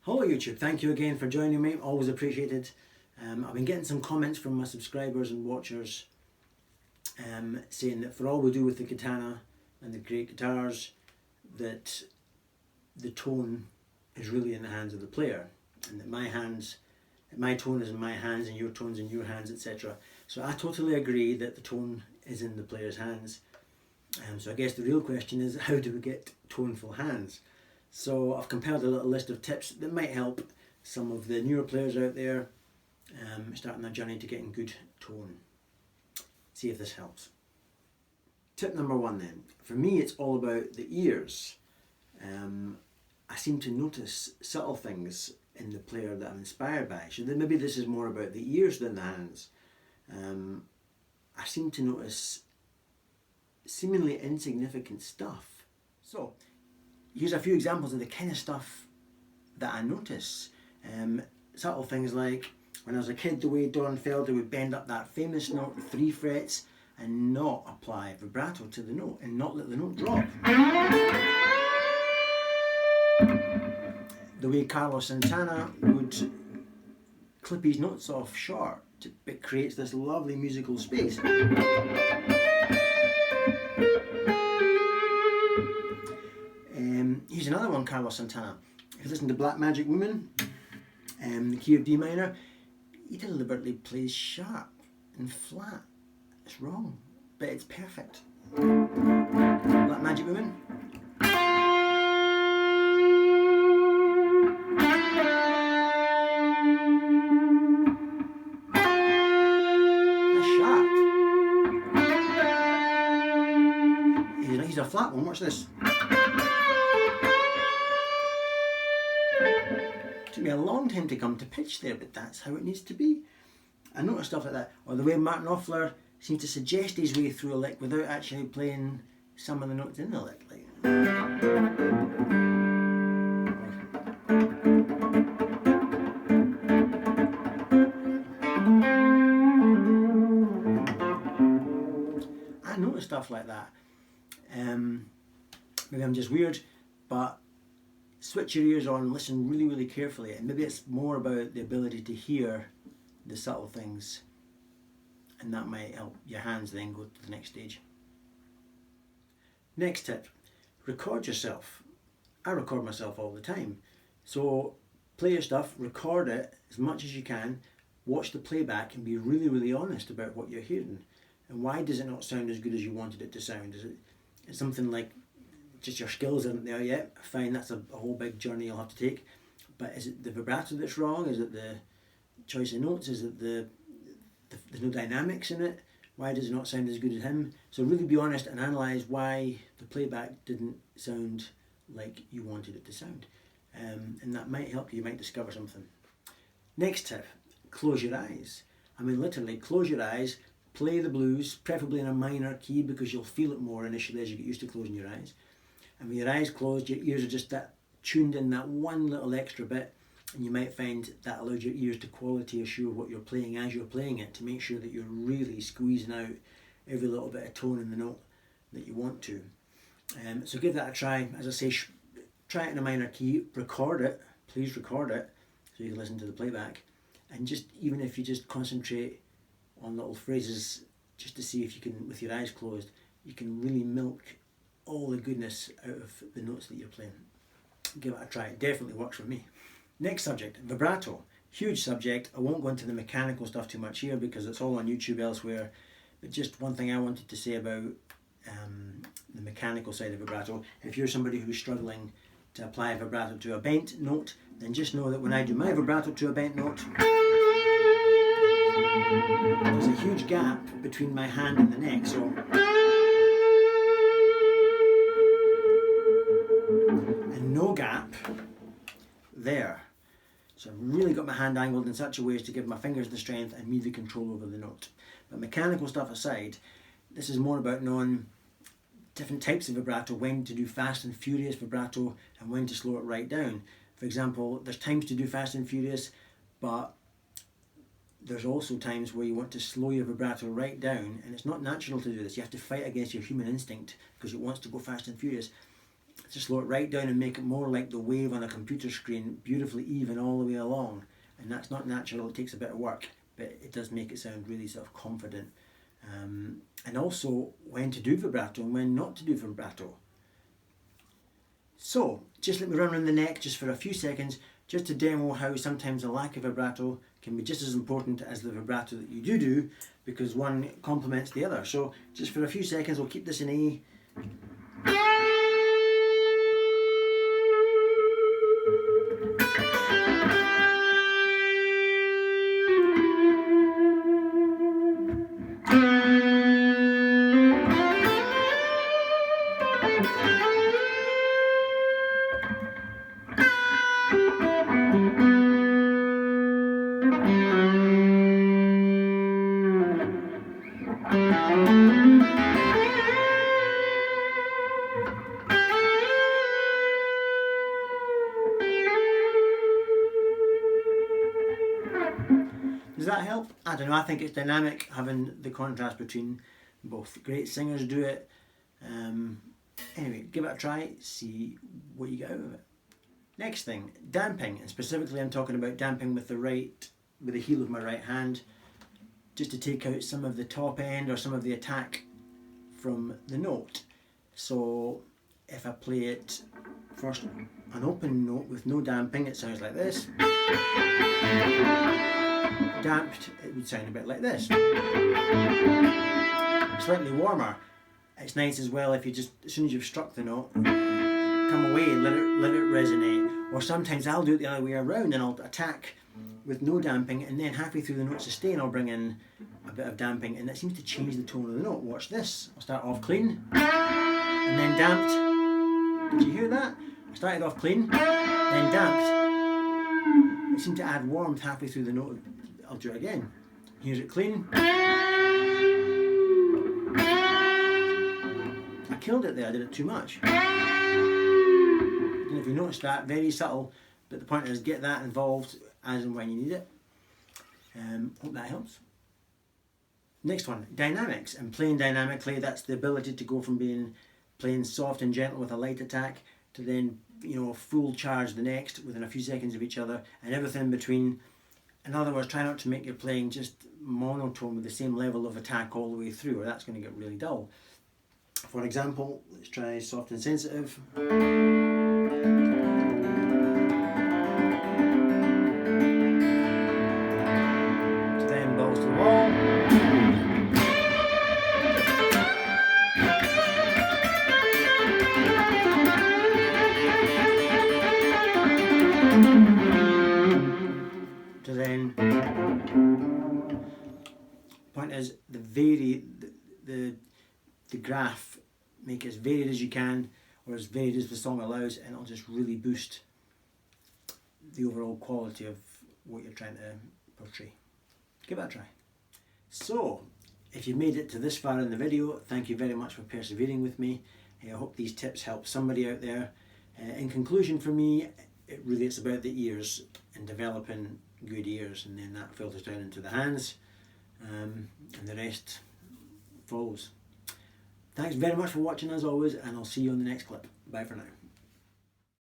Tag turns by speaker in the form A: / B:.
A: Hello YouTube, thank you again for joining me, always appreciated. I've been getting some comments from my subscribers and watchers saying that for all we do with the katana and the great guitars, that the tone is really in the hands of the player, and that my tone is in my hands and your tone's in your hands, etc. So I totally agree that the tone is in the player's hands. So I guess the real question is, how do we get toneful hands? So I've compiled a little list of tips that might help some of the newer players out there starting their journey to getting good tone. See if this helps. Tip number one then. For me it's all about the ears. I seem to notice subtle things in the player that I'm inspired by. So then maybe this is more about the ears than the hands. I seem to notice seemingly insignificant stuff. So here's a few examples of the kind of stuff that I notice. Subtle things like, when I was a kid, the way Don Felder would bend up that famous note with 3 frets and not apply vibrato to the note and not let the note drop. The way Carlos Santana would clip his notes off short, it creates this lovely musical space. Here's another one, Carlos Santana. If you listen to Black Magic Woman, the key of D minor, he deliberately plays sharp and flat. It's wrong, but it's perfect. Black Magic Woman. That's sharp. Here's a flat one, watch this. It took me a long time to come to pitch there, but that's how it needs to be. I notice stuff like that. Or the way Martin Offler seems to suggest his way through a lick without actually playing some of the notes in the lick. Like. I notice stuff like that. Maybe I'm just weird, but switch your ears on and listen really, really carefully, and maybe it's more about the ability to hear the subtle things, and that might help your hands then go to the next stage. Next tip, record yourself. I record myself all the time, so play your stuff, record it as much as you can, watch the playback and be really, really honest about what you're hearing, and why does it not sound as good as you wanted it to sound. Is it something like just your skills aren't there yet? Fine, that's a whole big journey you'll have to take. But is it the vibrato that's wrong? Is it the choice of notes? Is it there's no dynamics in it? Why does it not sound as good as him? So really be honest and analyse why the playback didn't sound like you wanted it to sound. And that might help you, you might discover something. Next tip, close your eyes. I mean literally, close your eyes, play the blues, preferably in a minor key because you'll feel it more initially as you get used to closing your eyes. And with your eyes closed, your ears are just that tuned in that one little extra bit, and you might find that allows your ears to quality assure what you're playing as you're playing it, to make sure that you're really squeezing out every little bit of tone in the note that you want to. So give that a try. As I say, try it in a minor key, record it, please record it, so you can listen to the playback, and just even if you just concentrate on little phrases, just to see if you can, with your eyes closed, you can really milk all the goodness out of the notes that you're playing. Give it a try, it definitely works for me. Next subject, vibrato. Huge subject. I won't go into the mechanical stuff too much here because it's all on YouTube elsewhere, but just one thing I wanted to say about the mechanical side of vibrato. If you're somebody who's struggling to apply vibrato to a bent note, then just know that when I do my vibrato to a bent note, there's a huge gap between my hand and the neck, so and no gap there. So I've really got my hand angled in such a way as to give my fingers the strength and me the control over the note. But mechanical stuff aside, this is more about knowing different types of vibrato, when to do fast and furious vibrato and when to slow it right down. For example, there's times to do fast and furious, but there's also times where you want to slow your vibrato right down, and it's not natural to do this. You have to fight against your human instinct because it wants to go fast and furious. to slow it right down and make it more like the wave on a computer screen, beautifully even all the way along. And that's not natural, it takes a bit of work, but it does make it sound really sort of confident. And also when to do vibrato and when not to do vibrato. So just let me run around the neck just for a few seconds, just to demo how sometimes a lack of vibrato can be just as important as the vibrato that you do, because one complements the other. So just for a few seconds, we'll keep this in A. Does that help? I don't know, I think it's dynamic having the contrast between both. Great singers do it. Anyway, give it a try, see what you get out of it. Next thing, damping, and specifically I'm talking about damping with the heel of my right hand, just to take out some of the top end or some of the attack from the note. So if I play it first, an open note with no damping, it sounds like this. Damped, it would sound a bit like this. Slightly warmer. It's nice as well if you just, as soon as you've struck the note, come away and let it resonate. Or sometimes I'll do it the other way around and I'll attack with no damping, and then halfway through the note sustain I'll bring in a bit of damping, and that seems to change the tone of the note. Watch this. I'll start off clean and then damped. Did you hear that? I started off clean, then damped. It seemed to add warmth halfway through the note. I'll do it again. Here's it clean. I killed it there, I did it too much. I don't know if you noticed that, very subtle, but the point is get that involved as and when you need it. Hope that helps. Next one, dynamics. And playing dynamically, that's the ability to go from playing soft and gentle with a light attack to then, full charge the next within a few seconds of each other, and everything in between. In other words, try not to make your playing just monotone with the same level of attack all the way through, or that's going to get really dull. For example, let's try soft and sensitive. Then balls to the wall. To then, point is the graph, make it as varied as you can, or as varied as the song allows, and it'll just really boost the overall quality of what you're trying to portray. Give it a try. So, if you made it to this far in the video, thank you very much for persevering with me. I hope these tips help somebody out there. In conclusion, for me, it's about the ears and developing good ears, and then that filters down into the hands, and the rest follows. Thanks very much for watching as always, and I'll see you on the next clip. Bye for now.